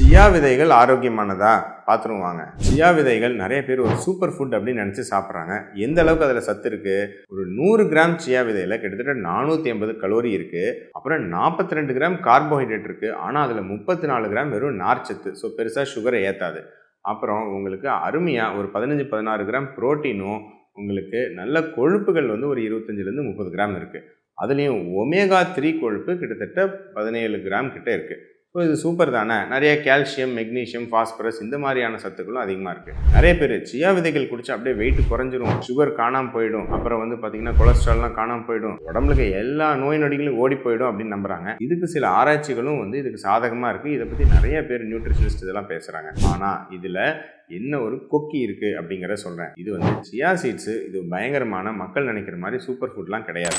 சியா விதைகள் ஆரோக்கியமானதா பார்த்துருவாங்க. சியா விதைகள் நிறைய பேர் ஒரு சூப்பர் ஃபுட் அப்படின்னு நினச்சி சாப்பிட்றாங்க. எந்த அளவுக்கு அதில் சத்து இருக்குது? ஒரு 100 கிராம் சியா விதையில் கிட்டத்தட்ட 450 கலோரி இருக்குது. அப்புறம் 42 கிராம் கார்போஹைட்ரேட் இருக்குது. ஆனால் அதில் 34 கிராம் வெறும் நார்ச்சத்து. ஸோ பெருசாக சுகரை ஏற்றாது. அப்புறம் உங்களுக்கு அருமையாக ஒரு 15-16 கிராம் புரோட்டீனும், உங்களுக்கு நல்ல கொழுப்புகள் வந்து ஒரு 25-30 கிராம் இருக்குது. அதுலேயும் ஒமேகா 3 கொழுப்பு கிட்டத்தட்ட 17 கிராம் கிட்ட இருக்குது. ஸோ இது சூப்பர் தானே. நிறைய கால்சியம், மெக்னீஷியம், ஃபாஸ்பரஸ் இந்த மாதிரியான சத்துக்களும் அதிகமாக இருக்குது. நிறைய பேர் சியா விதைகள் குடிச்சா அப்படியே வெயிட் குறைஞ்சிரும், சுகர் காணாமல் போயிடும், அப்புறம் வந்து பார்த்தீங்கன்னா கொலஸ்ட்ரால்லாம் காணாமல் போயிடும், உடம்புல எல்லா நோய் நொடிகளும் ஓடி போயிடும் அப்படின்னு நம்புறாங்க. இதுக்கு சில ஆராய்ச்சிகளும் வந்து இதுக்கு சாதகமாக இருக்குது. இதை பற்றி நிறைய பேர் நியூட்ரிஷனிஸ்ட் இதெல்லாம் பேசுகிறாங்க. ஆனால் இதில் என்ன ஒரு கொக்கி இருக்குது அப்படிங்கிறத சொல்கிறேன். இது வந்து சியா சீட்ஸு, இது பயங்கரமான மக்கள் நினைக்கிற மாதிரி சூப்பர் ஃபுட்லாம் கிடையாது.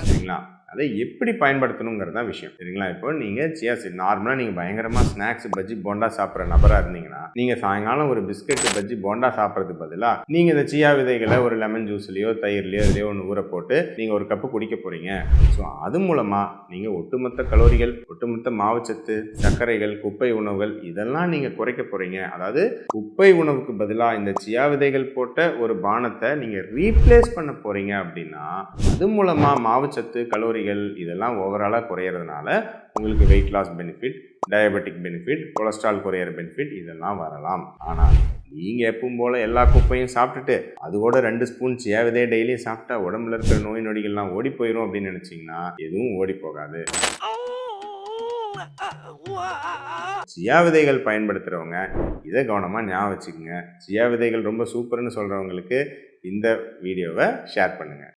சரிங்களா? அதை எப்படி பயன்படுத்தணுங்கிறது தான் விஷயம். சரிங்களா? இப்போ நீங்கள் சியா சீட் நார்மலாக நீங்கள் பயங்கரமாக ஸ்நாக்ஸ், பஜ்ஜி, போண்டா சாப்பிட்ற நபராக இருந்தீங்கன்னா, நீங்கள் சாயங்காலம் ஒரு பிஸ்கெட், பஜ்ஜி, போண்டா சாப்பிட்றதுக்கு பதிலாக நீங்கள் இந்த சியா விதைகளை ஒரு லெமன் ஜூஸ்லையோ தயிர்லையோ இதுலையோ ஒன்று ஊற போட்டு நீங்கள் ஒரு கப்பு குடிக்க போகிறீங்க. ஸோ அது மூலமாக நீங்கள் ஒட்டுமொத்த கலோரிகள், ஒட்டுமொத்த மாவுச்சத்து, சர்க்கரைகள், குப்பை உணவுகள் இதெல்லாம் நீங்கள் குறைக்க போகிறீங்க. அதாவது குப்பை உணவுக்கு பதிலாக இந்த சியா விதைகள் போட்ட ஒரு பானத்தை நீங்கள் ரீப்ளேஸ் பண்ண போகிறீங்க அப்படின்னா, அது மூலமாக மாவுச்சத்து, கலோரிகள் இதெல்லாம் ஓவராலாக குறையிறதுனால உங்களுக்கு weight loss benefit, diabetic benefit, cholesterol குறையிற பெனிஃபிட் இதெல்லாம் வரலாம். ஆனால் நீங்கள் எப்பவும் போல் எல்லா குப்பையும் சாப்பிட்டுட்டு அதோட 2 ஸ்பூன் சியா விதையை டெய்லியும் சாப்பிட்டா உடம்புல இருக்கிற நோய் நொடிகள்லாம் ஓடி போயிடும் அப்படின்னு நினச்சிங்கன்னா எதுவும் ஓடி போகாது. சியா விதைகள் பயன்படுத்துகிறவங்க இதை கவனமாக ஞாபகம் வச்சுக்கோங்க. சியா விதைகள் ரொம்ப சூப்பர்னு சொல்கிறவங்களுக்கு இந்த வீடியோவை ஷேர் பண்ணுங்கள்.